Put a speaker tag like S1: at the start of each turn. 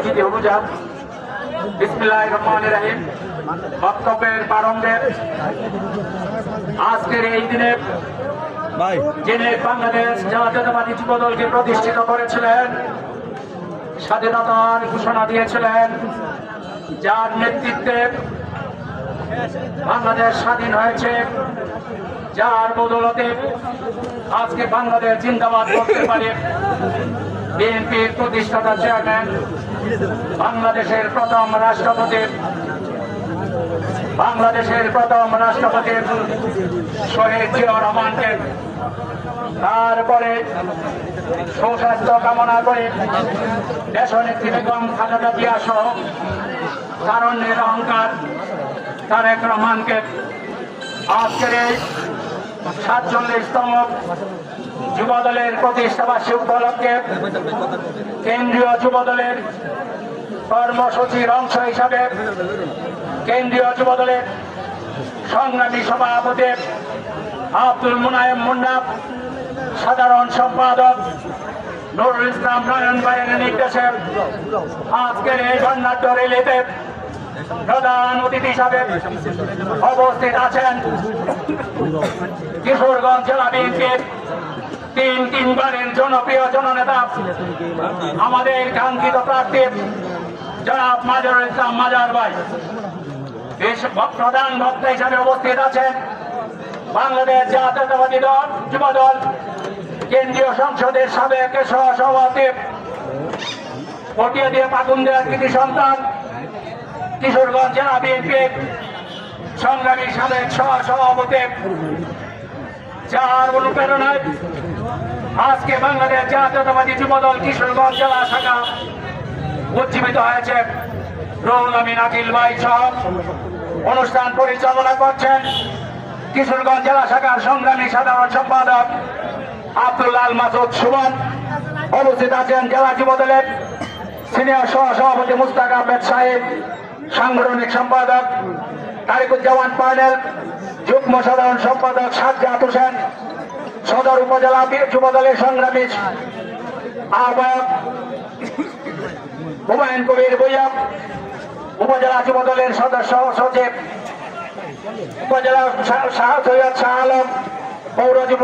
S1: রাজনীতি অভিযান। বিসমিল্লাহির রহমানির রহিম। বক্তব্যের প্রারম্ভে আজকের এই দিনে যিনি বাংলাদেশ জাতীয়তাবাদী যুবদলকে প্রতিষ্ঠিত করেছিলেন, স্বাধীনতার ঘোষণা দিয়েছিলেন, যার নেতৃত্বে বাংলাদেশ স্বাধীন হয়েছে, যার বদৌলতে আজকে বাংলাদেশ জিন্দাবাদ করতে পারে, বিএনপির প্রতিষ্ঠাতা চেয়ারম্যান, বাংলাদেশের প্রথম রাষ্ট্রপতি শহীদ জিয়াউর রহমানকে, তারপরে সুস্বাস্থ্য কামনা করে দেশনেত্রী বেগম খালেদা জিয়া সহ তারুণ্যের অহংকার তারেক রহমানকে আজকের এই ৪৭তম যুবদলের প্রতিষ্ঠাবার্ষিকী উপলক্ষে কেন্দ্রীয় যুবদলের কর্মসূচির অংশ হিসাবে কেন্দ্রীয় যুবদলের সংগ্রামী সভাপতি আব্দুল মুনায়েম মুন্না, সাধারণ সম্পাদক নুরুল ইসলাম নয়ন ভাইয়ের নির্দেশে আজকের এই বর্ণাঢ্য র্যালিতে প্রধান অতিথি হিসাবে উপস্থিত আছেন কিশোরগঞ্জ জেলা বিএনপির তিনবারের জনপ্রিয় জননেতা, আমাদের কাঙ্ক্ষিত প্রার্থী জনাব মাজারুল ইসলাম মাজার ভাই। প্রধান বক্তা হিসাবে উপস্থিত আছেন বাংলাদেশ জাতীয়তাবাদী দল যুবদল কেন্দ্রীয় সংসদের সাবেক সহসভাপতি, পটিয়াদিয়া পাকুন্দিয়ার কৃতি সন্তান, কিশোরগঞ্জ জেলা বিএনপির সংগ্রামী সাবেক সহসভাপতি, যার অনুপ্রেরণায় আজকে বাংলাদেশ জাতীয়তাবাদী যুবদল কিশোরগঞ্জ জেলা শাখা উজ্জীবিত হয়েছে। রুহুল আমিন আকিল ভাই সহ অনুষ্ঠান পরিচালনা করছেন কিশোরগঞ্জ জেলা শাখার সংগ্রামী সাধারণ সম্পাদক আব্দুল্লাহ মাসুদ সুমন। উপস্থিত আছেন জেলা যুবদলের সিনিয়র সহসভাপতি মুস্তাক আহমেদ সাহেব, সাংগঠনিক সম্পাদক তারিকুজ্জামান পানেল, যুগ্ম সাধারণ সম্পাদক সাজ্জাদ হোসেন, সদর উপজেলা যুবদলের সংগ্রামী আহ্বায়ক হুমায়ুন কবির ভূঁইয়া, উপজেলা যুবদলের সদস্য সচিব উপজেলা শাহ সৈয়দ শাহ আলম, পৌর যুব